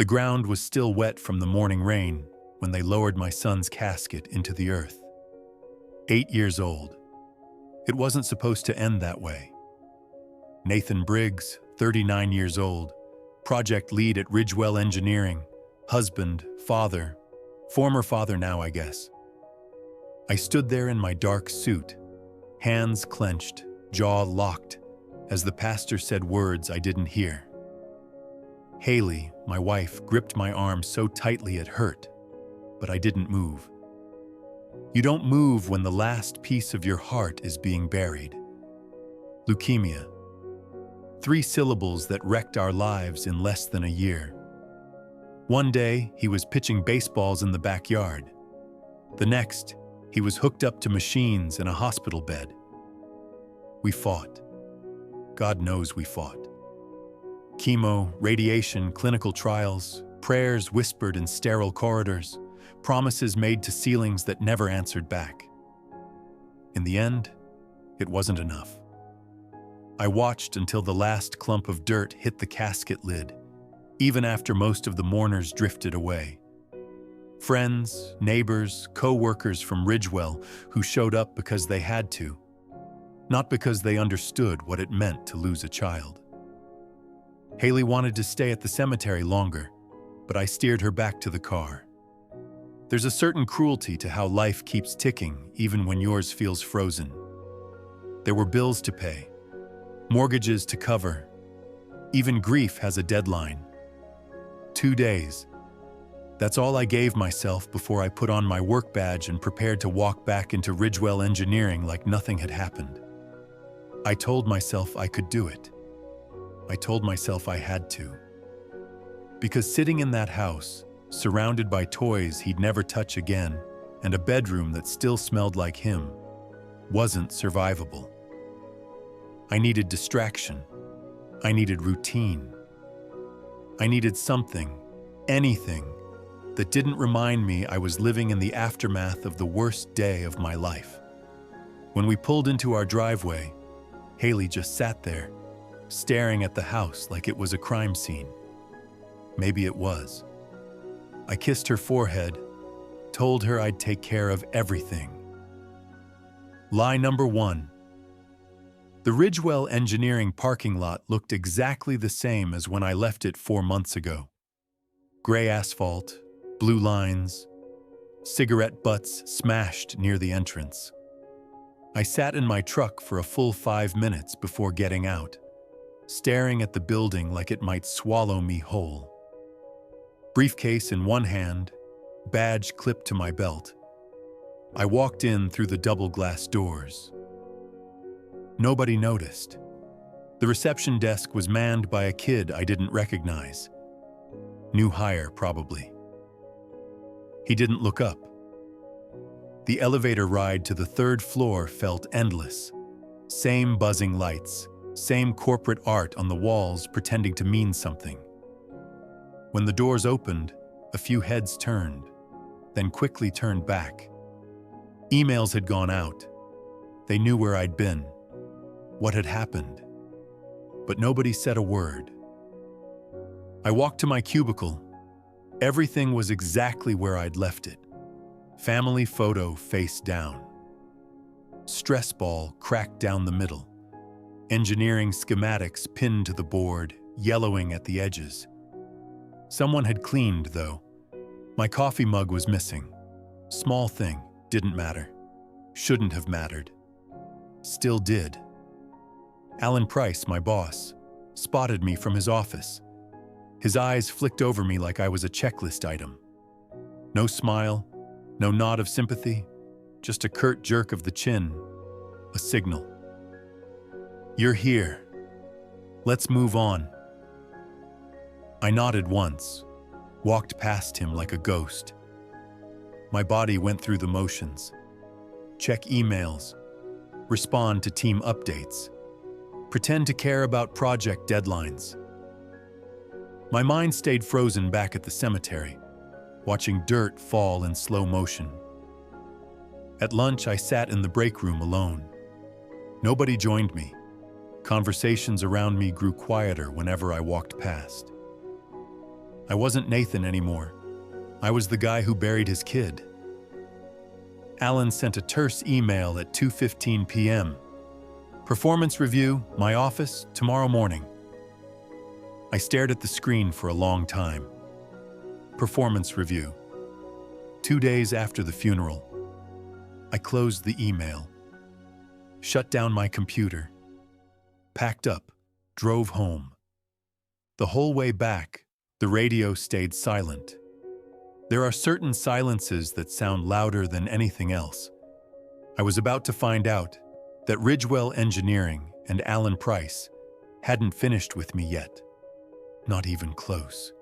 The ground was still wet from the morning rain when they lowered my son's casket into the earth. 8 years old. It wasn't supposed to end that way. Nathan Briggs, 39 years old, project lead at Ridgewell Engineering, husband, father, former father now, I guess. I stood there in my dark suit, hands clenched, jaw locked, as the pastor said words I didn't hear. Haley, my wife, gripped my arm so tightly it hurt, but I didn't move. You don't move when the last piece of your heart is being buried. Leukemia. 3 syllables that wrecked our lives in less than a year. One day, he was pitching baseballs in the backyard. The next, he was hooked up to machines in a hospital bed. We fought. God knows we fought. Chemo, radiation, clinical trials, prayers whispered in sterile corridors, promises made to ceilings that never answered back. In the end, it wasn't enough. I watched until the last clump of dirt hit the casket lid, even after most of the mourners drifted away. Friends, neighbors, co-workers from Ridgewell who showed up because they had to, not because they understood what it meant to lose a child. Haley wanted to stay at the cemetery longer, but I steered her back to the car. There's a certain cruelty to how life keeps ticking even when yours feels frozen. There were bills to pay, mortgages to cover. Even grief has a deadline. 2 days. That's all I gave myself before I put on my work badge and prepared to walk back into Ridgewell Engineering like nothing had happened. I told myself I could do it. I told myself I had to. Because sitting in that house, surrounded by toys he'd never touch again, and a bedroom that still smelled like him, wasn't survivable. I needed distraction. I needed routine. I needed something, anything, that didn't remind me I was living in the aftermath of the worst day of my life. When we pulled into our driveway, Haley just sat there, staring at the house like it was a crime scene. Maybe it was. I kissed her forehead, told her I'd take care of everything. Lie number 1. The Ridgewell Engineering parking lot looked exactly the same as when I left it 4 months ago. Gray asphalt, blue lines, cigarette butts smashed near the entrance. I sat in my truck for a full 5 minutes before getting out, staring at the building like it might swallow me whole. Briefcase in one hand, badge clipped to my belt. I walked in through the double-glass doors. Nobody noticed. The reception desk was manned by a kid I didn't recognize. New hire, probably. He didn't look up. The elevator ride to the 3rd floor felt endless. Same buzzing lights, same corporate art on the walls pretending to mean something. When the doors opened, a few heads turned, then quickly turned back. Emails had gone out. They knew where I'd been, what had happened, but nobody said a word. I walked to my cubicle. Everything was exactly where I'd left it. Family photo face down. Stress ball cracked down the middle. Engineering schematics pinned to the board, yellowing at the edges. Someone had cleaned, though. My coffee mug was missing. Small thing, didn't matter. Shouldn't have mattered. Still did. Alan Price, my boss, spotted me from his office. His eyes flicked over me like I was a checklist item. No smile, no nod of sympathy, just a curt jerk of the chin, a signal. You're here. Let's move on. I nodded once, walked past him like a ghost. My body went through the motions. Check emails, respond to team updates, pretend to care about project deadlines. My mind stayed frozen back at the cemetery, watching dirt fall in slow motion. At lunch, I sat in the break room alone. Nobody joined me. Conversations around me grew quieter whenever I walked past. I wasn't Nathan anymore. I was the guy who buried his kid. Alan sent a terse email at 2:15 p.m. Performance review, my office, tomorrow morning. I stared at the screen for a long time. Performance review. 2 days after the funeral. I closed the email, shut down my computer, packed up, drove home. The whole way back, the radio stayed silent. There are certain silences that sound louder than anything else. I was about to find out that Ridgewell Engineering and Alan Price hadn't finished with me yet. Not even close.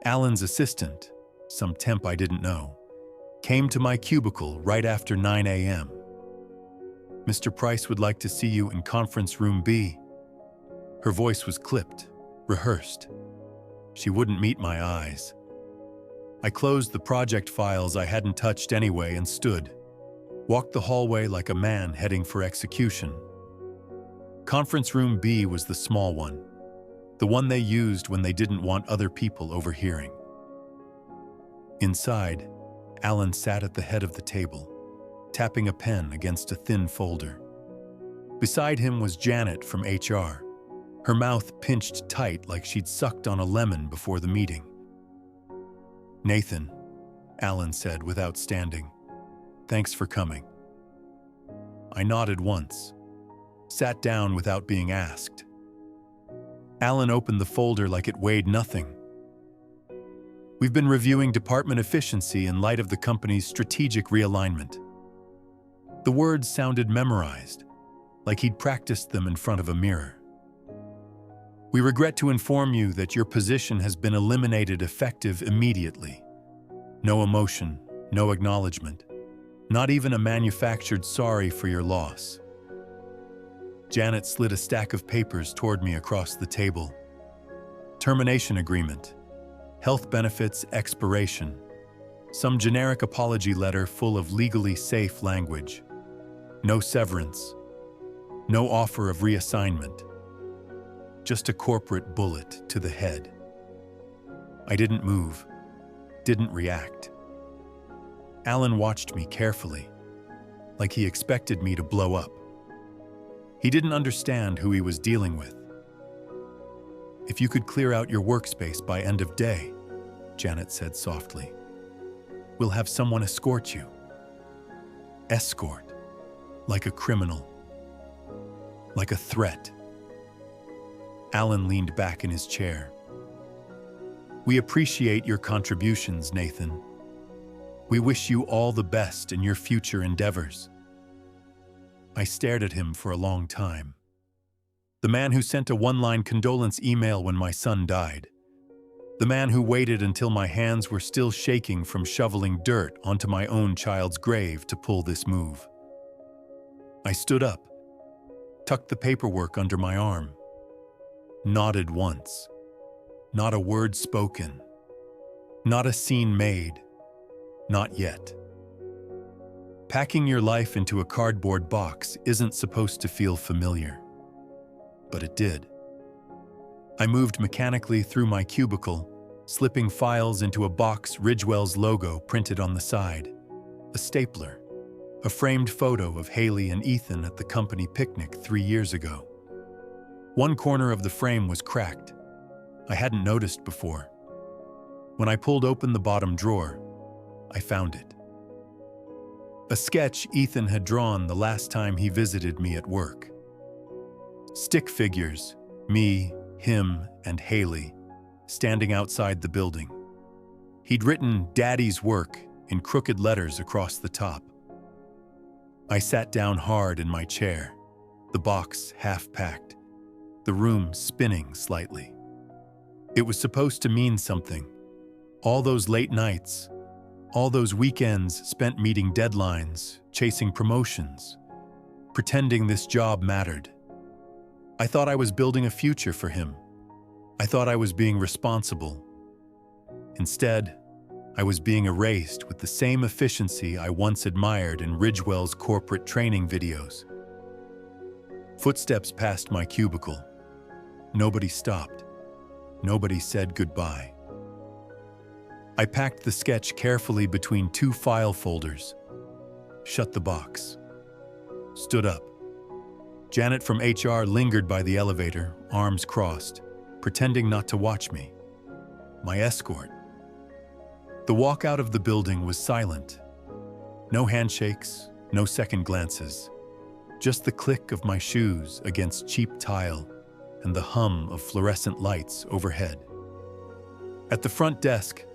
Alan's assistant, some temp I didn't know, came to my cubicle right after 9 a.m. Mr. Price would like to see you in conference room B. Her voice was clipped, rehearsed. She wouldn't meet my eyes. I closed the project files I hadn't touched anyway and stood, walked the hallway like a man heading for execution. Conference room B was the small one, the one they used when they didn't want other people overhearing. Inside, Alan sat at the head of the table, tapping a pen against a thin folder. Beside him was Janet from HR, her mouth pinched tight like she'd sucked on a lemon before the meeting. "Nathan," Alan said without standing, "thanks for coming." I nodded once, sat down without being asked. Alan opened the folder like it weighed nothing. "We've been reviewing department efficiency in light of the company's strategic realignment." The words sounded memorized, like he'd practiced them in front of a mirror. "We regret to inform you that your position has been eliminated effective immediately. No emotion, no acknowledgement, not even a manufactured sorry for your loss." Janet slid a stack of papers toward me across the table. Termination agreement, health benefits expiration, some generic apology letter full of legally safe language. No severance, no offer of reassignment. Just a corporate bullet to the head. I didn't move, didn't react. Alan watched me carefully, like he expected me to blow up. He didn't understand who he was dealing with. "If you could clear out your workspace by end of day," Janet said softly, "we'll have someone escort you." Escort, like a criminal, like a threat. Alan leaned back in his chair. "We appreciate your contributions, Nathan. We wish you all the best in your future endeavors." I stared at him for a long time. The man who sent a one-line condolence email when my son died. The man who waited until my hands were still shaking from shoveling dirt onto my own child's grave to pull this move. I stood up, tucked the paperwork under my arm, nodded once. Not a word spoken. Not a scene made. Not yet. Packing your life into a cardboard box isn't supposed to feel familiar. But it did. I moved mechanically through my cubicle, slipping files into a box Ridgewell's logo printed on the side, a stapler, a framed photo of Haley and Ethan at the company picnic 3 years ago. One corner of the frame was cracked. I hadn't noticed before. When I pulled open the bottom drawer, I found it. A sketch Ethan had drawn the last time he visited me at work. Stick figures, me, him, and Haley, standing outside the building. He'd written "Daddy's work" in crooked letters across the top. I sat down hard in my chair, the box half-packed, the room spinning slightly. It was supposed to mean something. All those late nights, all those weekends spent meeting deadlines, chasing promotions, pretending this job mattered. I thought I was building a future for him. I thought I was being responsible. Instead, I was being erased with the same efficiency I once admired in Ridgewell's corporate training videos. Footsteps passed my cubicle. Nobody stopped. nobody said goodbye. I packed the sketch carefully between two file folders, shut the box, stood up. Janet from HR lingered by the elevator, arms crossed, pretending not to watch me. My escort. The walk out of the building was silent. No handshakes, no second glances. Just the click of my shoes against cheap tile and the hum of fluorescent lights overhead. At the front desk,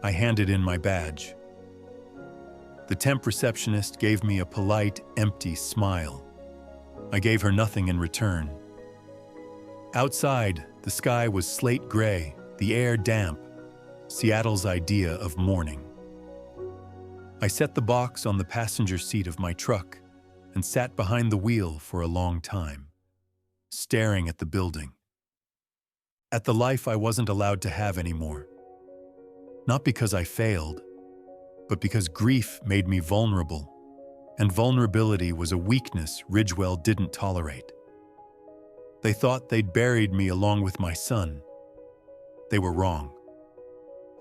I handed in my badge. The temp receptionist gave me a polite, empty smile. I gave her nothing in return. Outside, the sky was slate gray, the air damp, Seattle's idea of morning. I set the box on the passenger seat of my truck and sat behind the wheel for a long time, staring at the building, at the life I wasn't allowed to have anymore. Not because I failed, but because grief made me vulnerable, and vulnerability was a weakness Ridgewell didn't tolerate. They thought they'd buried me along with my son. They were wrong.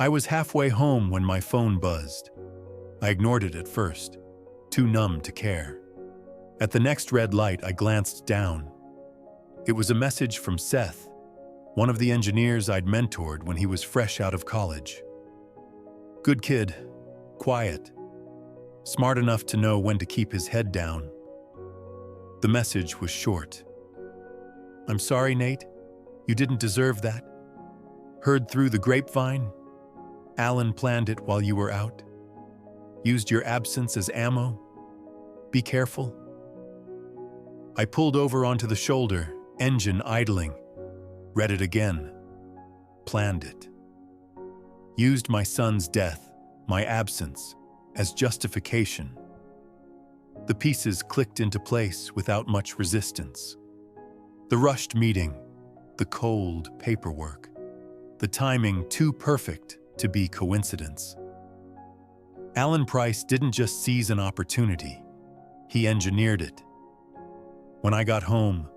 I was halfway home when my phone buzzed. I ignored it at first, too numb to care. At the next red light, I glanced down. It was a message from Seth, one of the engineers I'd mentored when he was fresh out of college. Good kid, quiet, smart enough to know when to keep his head down. The message was short. "I'm sorry, Nate. You didn't deserve that. Heard through the grapevine. Alan planned it while you were out. Used your absence as ammo. Be careful." I pulled over onto the shoulder, engine idling. Read it again. Planned it. Used my son's death, my absence, as justification. The pieces clicked into place without much resistance. The rushed meeting, the cold paperwork, the timing too perfect to be coincidence. Alan Price didn't just seize an opportunity, he engineered it. When I got home,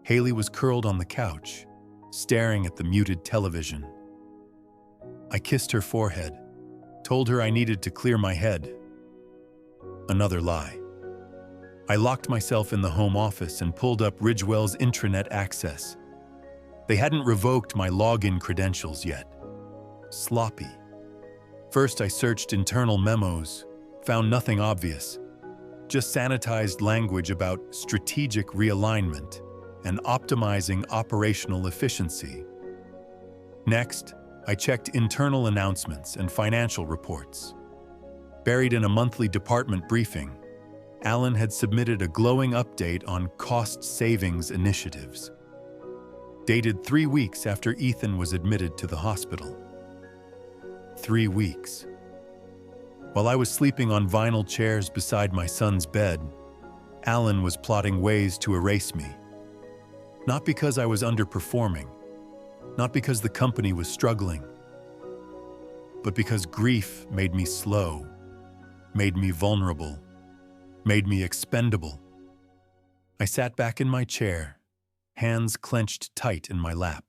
Haley was curled on the couch, staring at the muted television. I kissed her forehead, told her I needed to clear my head. Another lie. I locked myself in the home office and pulled up Ridgewell's intranet access. They hadn't revoked my login credentials yet. Sloppy. First, I searched internal memos, found nothing obvious, just sanitized language about strategic realignment and optimizing operational efficiency. Next, I checked internal announcements and financial reports. Buried in a monthly department briefing, Alan had submitted a glowing update on cost savings initiatives, dated 3 weeks after Ethan was admitted to the hospital. 3 weeks. While I was sleeping on vinyl chairs beside my son's bed, Alan was plotting ways to erase me. Not because I was underperforming, not because the company was struggling, but because grief made me slow, made me vulnerable, made me expendable. I sat back in my chair, hands clenched tight in my lap.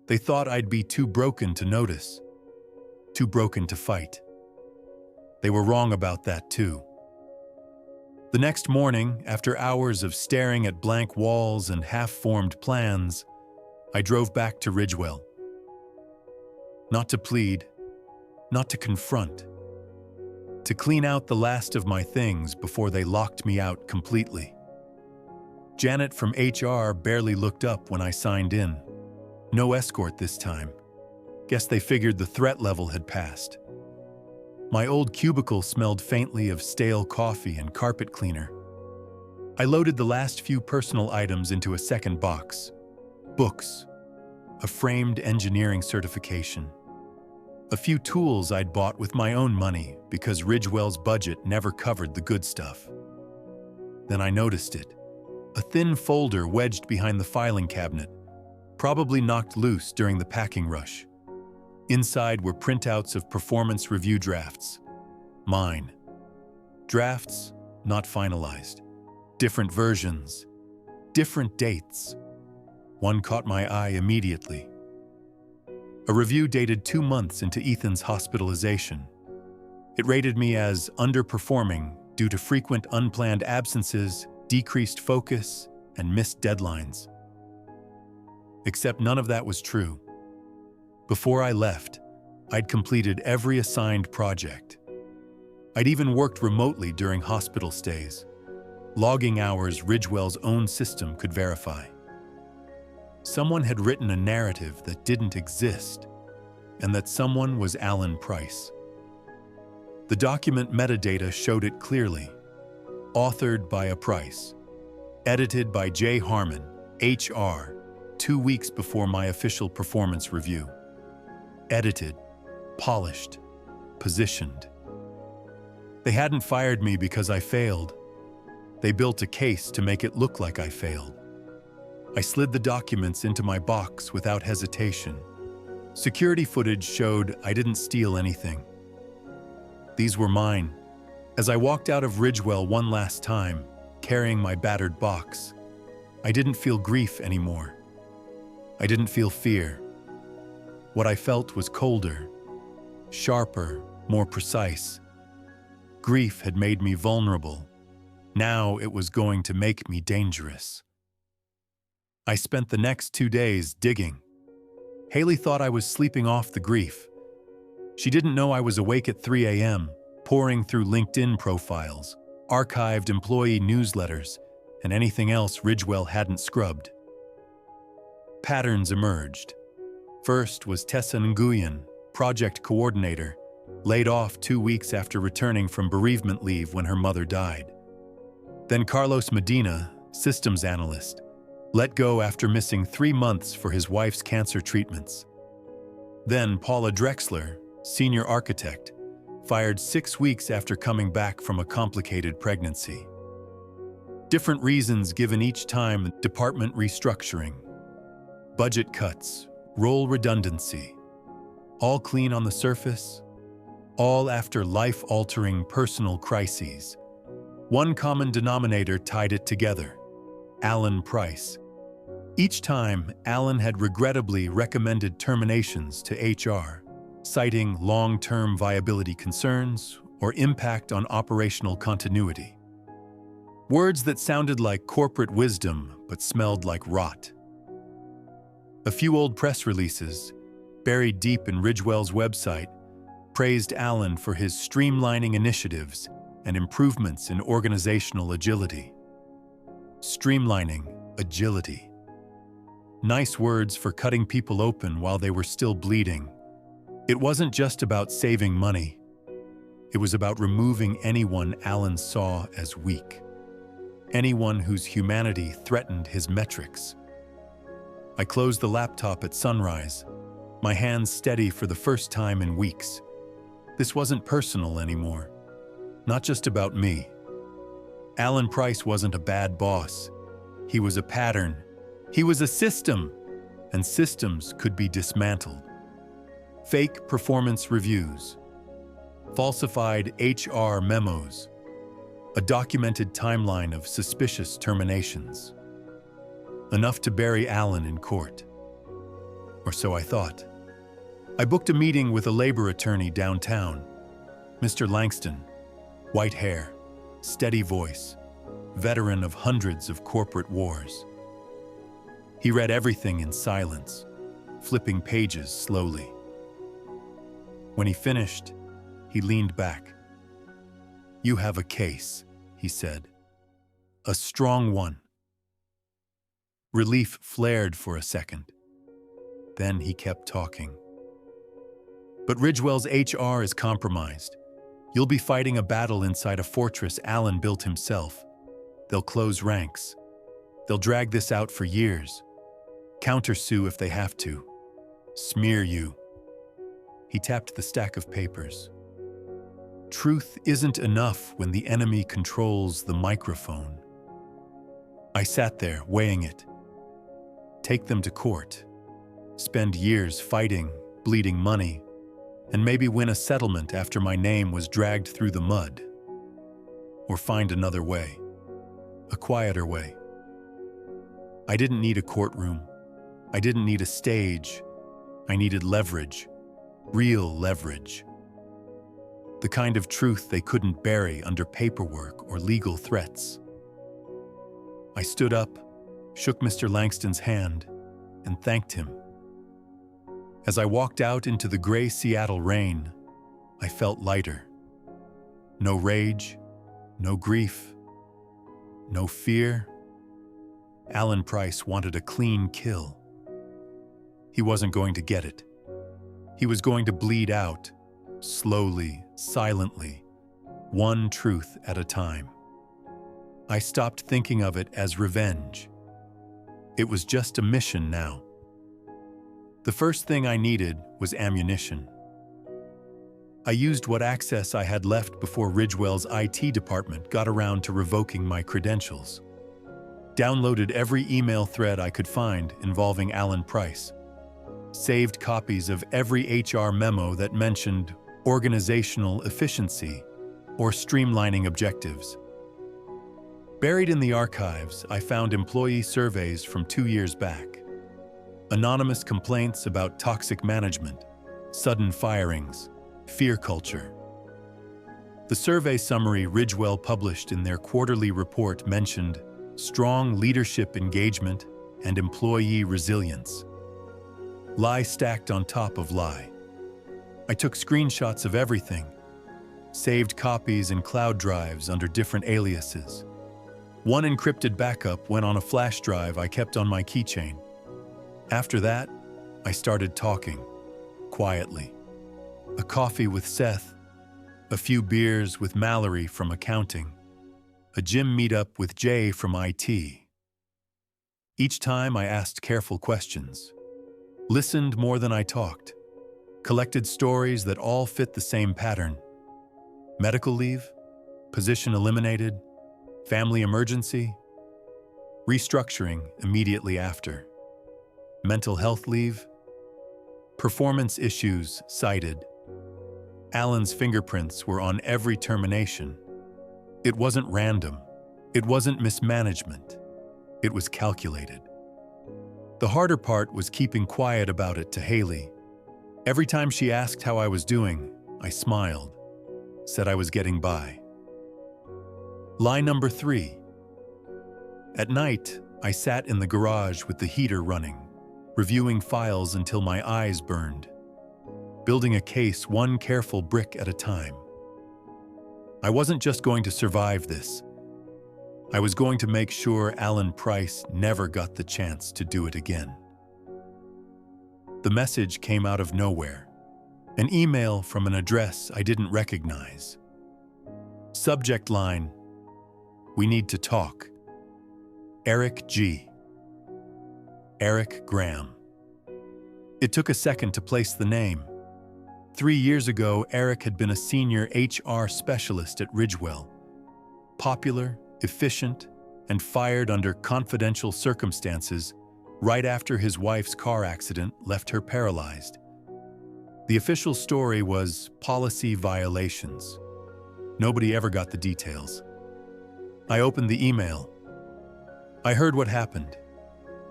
They thought I'd be too broken to notice, too broken to fight. They were wrong about that too. The next morning, after hours of staring at blank walls and half-formed plans, I drove back to Ridgewell. Not to plead, not to confront, to clean out the last of my things before they locked me out completely. Janet from HR barely looked up when I signed in. No escort this time. Guess they figured the threat level had passed. My old cubicle smelled faintly of stale coffee and carpet cleaner. I loaded the last few personal items into a second box. Books, a framed engineering certification, a few tools I'd bought with my own money because Ridgewell's budget never covered the good stuff. Then I noticed it. A thin folder wedged behind the filing cabinet, probably knocked loose during the packing rush. Inside were printouts of performance review drafts. Mine. Drafts not finalized. Different versions. Different dates. One caught my eye immediately. A review dated 2 months into Ethan's hospitalization. It rated me as underperforming due to frequent unplanned absences, decreased focus, and missed deadlines. Except none of that was true. Before I left, I'd completed every assigned project. I'd even worked remotely during hospital stays, logging hours Ridgewell's own system could verify. Someone had written a narrative that didn't exist, and that someone was Alan Price. The document metadata showed it clearly. Authored by a Price. Edited by J. Harmon, HR, 2 weeks before my official performance review. Edited, polished, positioned. They hadn't fired me because I failed. They built a case to make it look like I failed. I slid the documents into my box without hesitation. Security footage showed I didn't steal anything. These were mine. As I walked out of Ridgewell one last time, carrying my battered box, I didn't feel grief anymore. I didn't feel fear. What I felt was colder, sharper, more precise. Grief had made me vulnerable. Now it was going to make me dangerous. I spent the next 2 days digging. Haley thought I was sleeping off the grief. She didn't know I was awake at 3 a.m., poring through LinkedIn profiles, archived employee newsletters, and anything else Ridgewell hadn't scrubbed. Patterns emerged. First was Tessa Nguyen, project coordinator, laid off 2 weeks after returning from bereavement leave when her mother died. Then Carlos Medina, systems analyst, let go after missing 3 months for his wife's cancer treatments. Then Paula Drexler, senior architect, fired 6 weeks after coming back from a complicated pregnancy. Different reasons given each time: department restructuring, budget cuts, role redundancy. All clean on the surface, all after life-altering personal crises. One common denominator tied it together: Alan Price. Each time, Alan had regrettably recommended terminations to HR, citing long-term viability concerns or impact on operational continuity. Words that sounded like corporate wisdom but smelled like rot. A few old press releases, buried deep in Ridgewell's website, praised Alan for his streamlining initiatives and improvements in organizational agility. Streamlining, agility. Nice words for cutting people open while they were still bleeding. It wasn't just about saving money. It was about removing anyone Alan saw as weak. Anyone whose humanity threatened his metrics. I closed the laptop at sunrise, my hands steady for the first time in weeks. This wasn't personal anymore. Not just about me. Alan Price wasn't a bad boss. He was a pattern. He was a system, and systems could be dismantled. Fake performance reviews, falsified HR memos, a documented timeline of suspicious terminations. Enough to bury Alan in court. Or so I thought. I booked a meeting with a labor attorney downtown, Mr. Langston, white hair, steady voice, veteran of hundreds of corporate wars. He read everything in silence, flipping pages slowly. When he finished, he leaned back. "You have a case," he said. "A strong one." Relief flared for a second. Then he kept talking. "But Ridgewell's HR is compromised. You'll be fighting a battle inside a fortress Alan built himself. They'll close ranks. They'll drag this out for years. Countersue if they have to. Smear you." He tapped the stack of papers. Truth isn't enough when the enemy controls the microphone. I sat there, weighing it. Take them to court. Spend years fighting, bleeding money, and maybe win a settlement after my name was dragged through the mud. Or find another way. A quieter way. I didn't need a courtroom. I didn't need a stage. I needed leverage, real leverage. The kind of truth they couldn't bury under paperwork or legal threats. I stood up, shook Mr. Langston's hand, and thanked him. As I walked out into the gray Seattle rain, I felt lighter. No rage, no grief, no fear. Alan Price wanted a clean kill. He wasn't going to get it. He was going to bleed out, slowly, silently, one truth at a time. I stopped thinking of it as revenge. It was just a mission now. The first thing I needed was ammunition. I used what access I had left before Ridgewell's IT department got around to revoking my credentials. Downloaded every email thread I could find involving Alan Price. Saved copies of every HR memo that mentioned organizational efficiency or streamlining objectives. Buried in the archives, I found employee surveys from 2 years back. Anonymous complaints about toxic management, sudden firings, fear culture. The survey summary Ridgewell published in their quarterly report mentioned strong leadership engagement and employee resilience. Lie stacked on top of lie. I took screenshots of everything, saved copies in cloud drives under different aliases. One encrypted backup went on a flash drive I kept on my keychain. After that, I started talking, quietly. A coffee with Seth, a few beers with Mallory from accounting, a gym meetup with Jay from IT. Each time I asked careful questions, listened more than I talked, collected stories that all fit the same pattern. Medical leave, position eliminated, family emergency, restructuring immediately after. Mental health leave, performance issues cited. Alan's fingerprints were on every termination. It wasn't random. It wasn't mismanagement. It was calculated. The harder part was keeping quiet about it to Haley. Every time she asked how I was doing, I smiled, said I was getting by. Lie number 3. At night, I sat in the garage with the heater running, reviewing files until my eyes burned, building a case one careful brick at a time. I wasn't just going to survive this. I was going to make sure Alan Price never got the chance to do it again. The message came out of nowhere, an email from an address I didn't recognize. Subject line, "We need to talk. Eric G. Eric Graham." It took a second to place the name. 3 years ago, Eric had been a senior HR specialist at Ridgewell. Popular, efficient, and fired under confidential circumstances right after his wife's car accident left her paralyzed. The official story was policy violations. Nobody ever got the details. I opened the email. I heard what happened.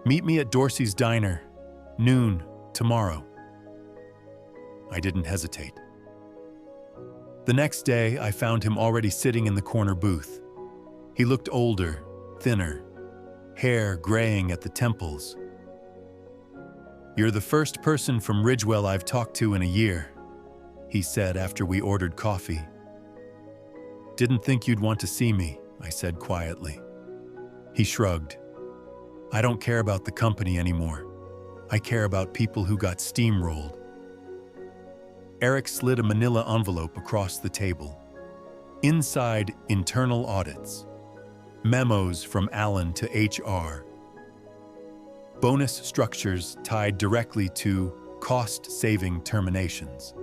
"Meet me at Dorsey's Diner, noon, tomorrow." I didn't hesitate. The next day, I found him already sitting in the corner booth. He looked older, thinner, hair graying at the temples. "You're the first person from Ridgewell I've talked to in a year," he said after we ordered coffee. "Didn't think you'd want to see me," I said quietly. He shrugged. "I don't care about the company anymore. I care about people who got steamrolled." Eric slid a manila envelope across the table. Inside, internal audits. Memos from Alan to HR. Bonus structures tied directly to cost-saving terminations.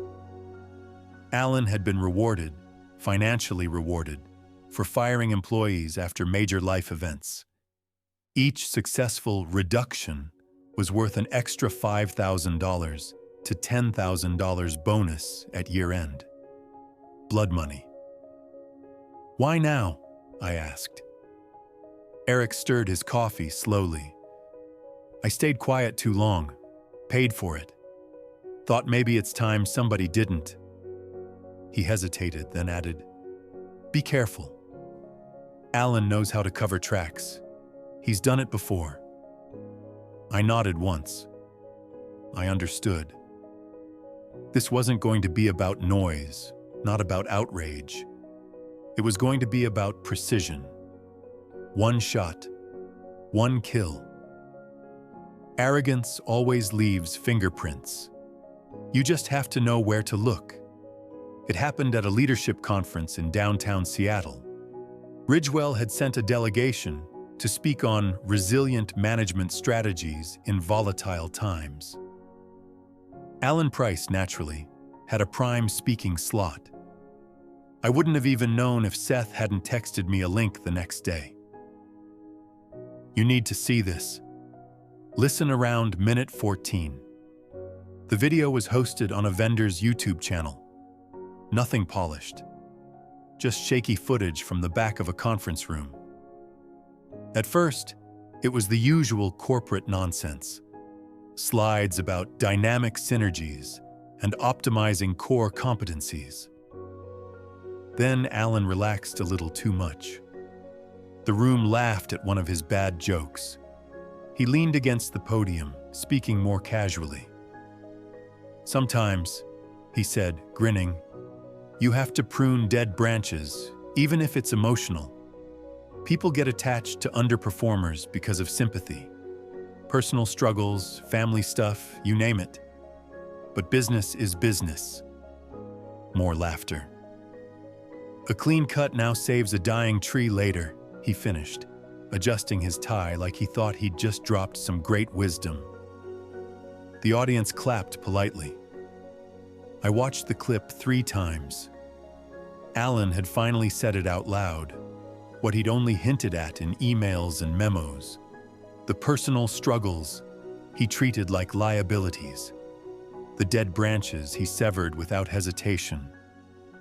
Alan had been rewarded, financially rewarded, for firing employees after major life events. Each successful reduction was worth an extra $5,000 to $10,000 bonus at year-end. Blood money. "Why now?" I asked. Eric stirred his coffee slowly. "I stayed quiet too long. Paid for it. Thought maybe it's time somebody didn't. He hesitated, then added, "Be careful. Alan knows how to cover tracks. He's done it before." I nodded once. I understood. This wasn't going to be about noise, not about outrage. It was going to be about precision. One shot, one kill. Arrogance always leaves fingerprints. You just have to know where to look. It happened at a leadership conference in downtown Seattle. Ridgewell had sent a delegation to speak on resilient management strategies in volatile times. Alan Price, naturally, had a prime speaking slot. I wouldn't have even known if Seth hadn't texted me a link the next day. "You need to see this. Listen around minute 14. The video was hosted on a vendor's YouTube channel. Nothing polished. Just shaky footage from the back of a conference room. At first, it was the usual corporate nonsense. Slides about dynamic synergies and optimizing core competencies. Then Alan relaxed a little too much. The room laughed at one of his bad jokes. He leaned against the podium, speaking more casually. "Sometimes," he said, grinning, "you have to prune dead branches, even if it's emotional. People get attached to underperformers because of sympathy. Personal struggles, family stuff, you name it. But business is business." More laughter. "A clean cut now saves a dying tree later," he finished, adjusting his tie like he thought he'd just dropped some great wisdom. The audience clapped politely. I watched the clip 3 times. Alan had finally said it out loud, what he'd only hinted at in emails and memos. The personal struggles he treated like liabilities. The dead branches he severed without hesitation.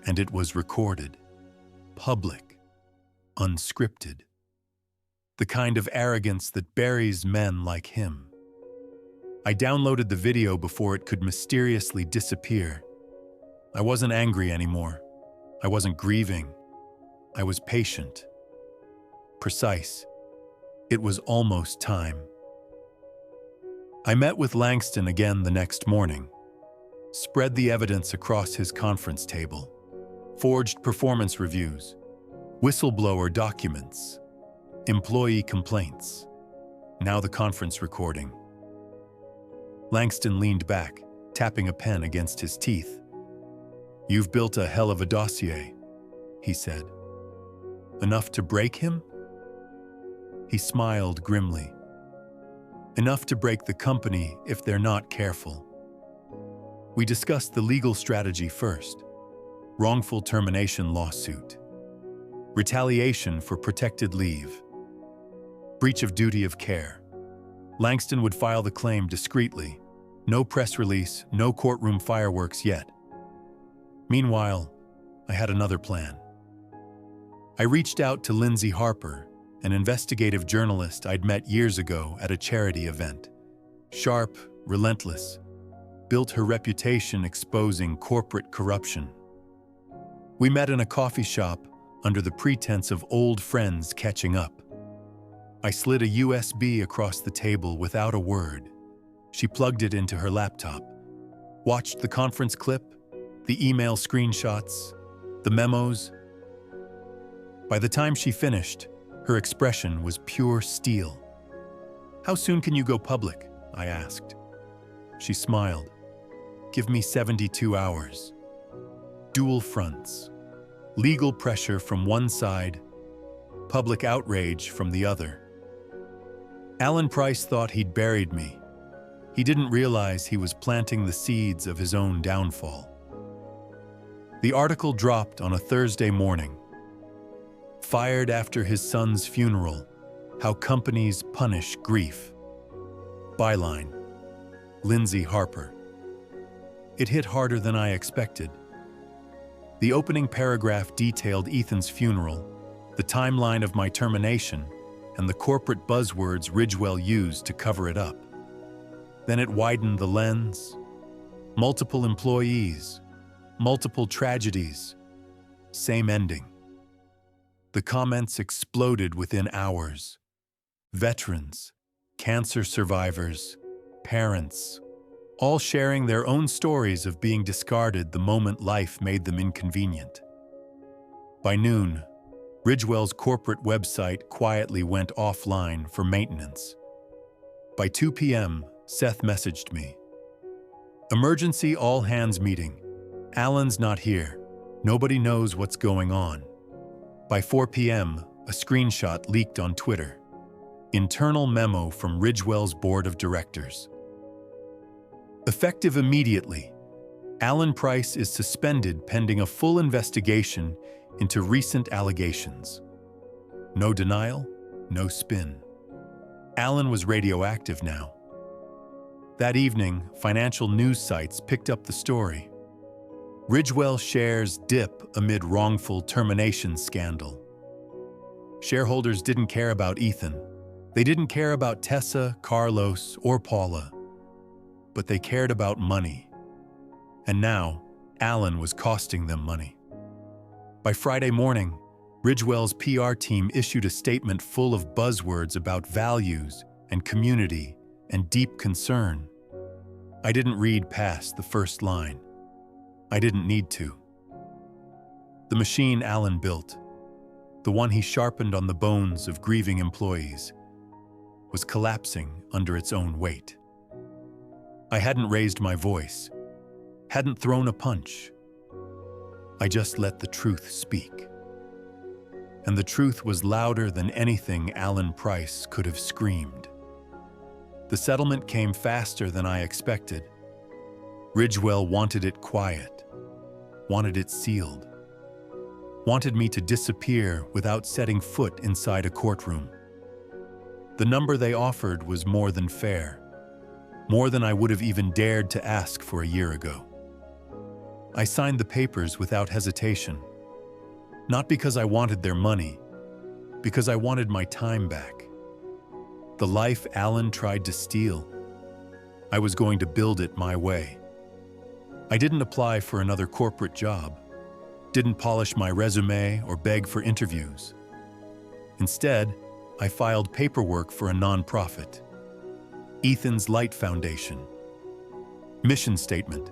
And it was recorded. Public. Unscripted. The kind of arrogance that buries men like him. I downloaded the video before it could mysteriously disappear. I wasn't angry anymore. I wasn't grieving. I was patient. Precise. It was almost time. I met with Langston again the next morning. Spread the evidence across his conference table. Forged performance reviews. Whistleblower documents. Employee complaints. Now the conference recording. Langston leaned back, tapping a pen against his teeth. "You've built a hell of a dossier," he said. "Enough to break him?" He smiled grimly. "Enough to break the company if they're not careful." We discussed the legal strategy first. Wrongful termination lawsuit. Retaliation for protected leave. Breach of duty of care. Langston would file the claim discreetly. No press release, no courtroom fireworks yet. Meanwhile, I had another plan. I reached out to Lindsay Harper, an investigative journalist I'd met years ago at a charity event. Sharp, relentless, built her reputation exposing corporate corruption. We met in a coffee shop under the pretense of old friends catching up. I slid a USB across the table without a word. She plugged it into her laptop, watched the conference clip, the email screenshots, the memos. By the time she finished, her expression was pure steel. "How soon can you go public?" I asked. She smiled. "Give me 72 hours. Dual fronts. Legal pressure from one side, public outrage from the other." Alan Price thought he'd buried me. He didn't realize he was planting the seeds of his own downfall. The article dropped on a Thursday morning. Fired after his son's funeral, how companies punish grief. Byline, Lindsay Harper. It hit harder than I expected. The opening paragraph detailed Ethan's funeral, the timeline of my termination, and the corporate buzzwords Ridgewell used to cover it up. Then it widened the lens. Multiple employees, multiple tragedies, same ending. The comments exploded within hours. Veterans, cancer survivors, parents, all sharing their own stories of being discarded the moment life made them inconvenient. By noon, Ridgewell's corporate website quietly went offline for maintenance. By 2 p.m., Seth messaged me. "Emergency all-hands meeting. Alan's not here. Nobody knows what's going on." By 4 p.m., a screenshot leaked on Twitter. Internal memo from Ridgewell's board of directors. Effective immediately, Alan Price is suspended pending a full investigation into recent allegations. No denial, no spin. Alan was radioactive now. That evening, financial news sites picked up the story. Ridgewell shares dip amid wrongful termination scandal. Shareholders didn't care about Ethan. They didn't care about Tessa, Carlos, or Paula. But they cared about money. And now, Alan was costing them money. By Friday morning, Ridgewell's PR team issued a statement full of buzzwords about values and community and deep concern. I didn't read past the first line. I didn't need to. The machine Alan built, the one he sharpened on the bones of grieving employees, was collapsing under its own weight. I hadn't raised my voice, hadn't thrown a punch. I just let the truth speak. And the truth was louder than anything Alan Price could have screamed. The settlement came faster than I expected. Ridgewell wanted it quiet, wanted it sealed, wanted me to disappear without setting foot inside a courtroom. The number they offered was more than fair, more than I would have even dared to ask for a year ago. I signed the papers without hesitation, not because I wanted their money, because I wanted my time back. The life Alan tried to steal, I was going to build it my way. I didn't apply for another corporate job, didn't polish my resume or beg for interviews. Instead, I filed paperwork for a nonprofit, Ethan's Light Foundation. Mission statement: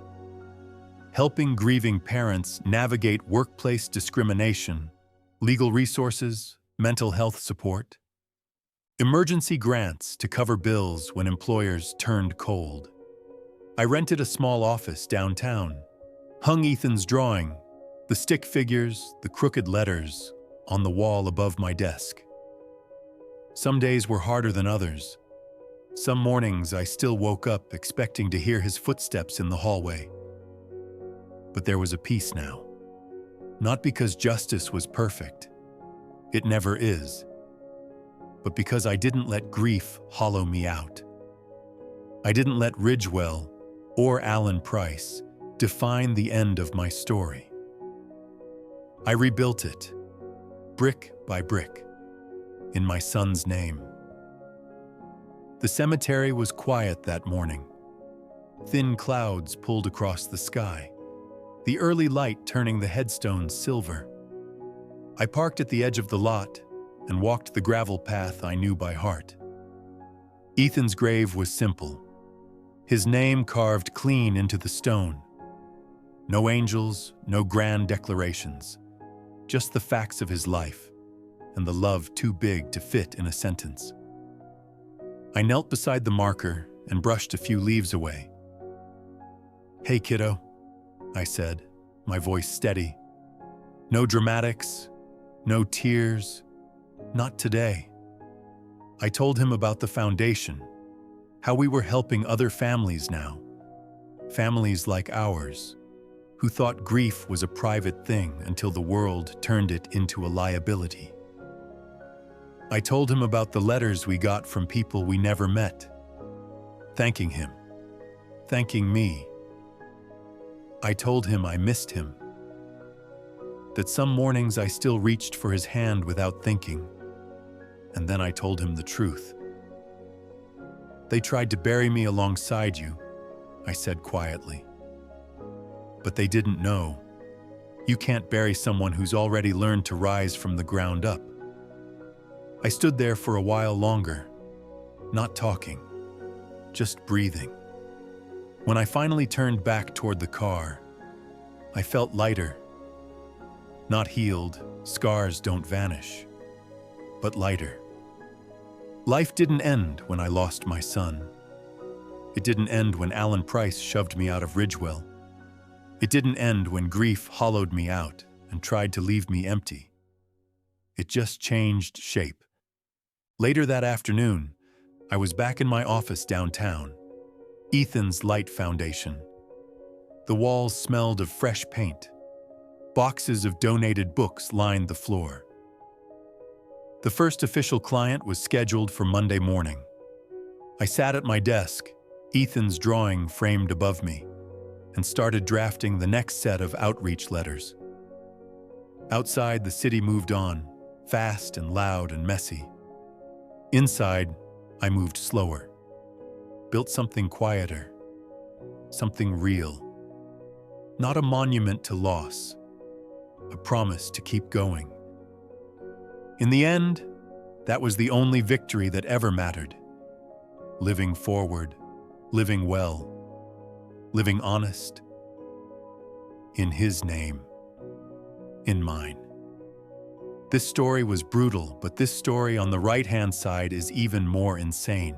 helping grieving parents navigate workplace discrimination, legal resources, mental health support, emergency grants to cover bills when employers turned cold. I rented a small office downtown, hung Ethan's drawing, the stick figures, the crooked letters, on the wall above my desk. Some days were harder than others. Some mornings I still woke up expecting to hear his footsteps in the hallway. But there was a peace now. Not because justice was perfect. It never is. But because I didn't let grief hollow me out. I didn't let Ridgewell or Alan Price define the end of my story. I rebuilt it, brick by brick, in my son's name. The cemetery was quiet that morning. Thin clouds pulled across the sky, the early light turning the headstones silver. I parked at the edge of the lot and walked the gravel path I knew by heart. Ethan's grave was simple, his name carved clean into the stone. No angels, no grand declarations, just the facts of his life and the love too big to fit in a sentence. I knelt beside the marker and brushed a few leaves away. "Hey, kiddo," I said, my voice steady. No dramatics, no tears, not today. I told him about the foundation, how we were helping other families now, families like ours, who thought grief was a private thing until the world turned it into a liability. I told him about the letters we got from people we never met, thanking him, thanking me. I told him I missed him, that some mornings I still reached for his hand without thinking, and then I told him the truth. "They tried to bury me alongside you," I said quietly. but they didn't know. You can't bury someone who's already learned to rise from the ground up. I stood there for a while longer, not talking, just breathing. When I finally turned back toward the car, I felt lighter. Not healed, scars don't vanish, but lighter. Life didn't end when I lost my son. It didn't end when Alan Price shoved me out of Ridgewell. It didn't end when grief hollowed me out and tried to leave me empty. It just changed shape. Later that afternoon, I was back in my office downtown, Ethan's Light Foundation. The walls smelled of fresh paint. Boxes of donated books lined the floor. The first official client was scheduled for Monday morning. I sat at my desk, Ethan's drawing framed above me, and started drafting the next set of outreach letters. Outside, the city moved on, fast and loud and messy. Inside, I moved slower, built something quieter, something real. Not a monument to loss, a promise to keep going. In the end, that was the only victory that ever mattered. Living forward, living well, living honest. In his name, in mine. This story was brutal, but this story on the right-hand side is even more insane.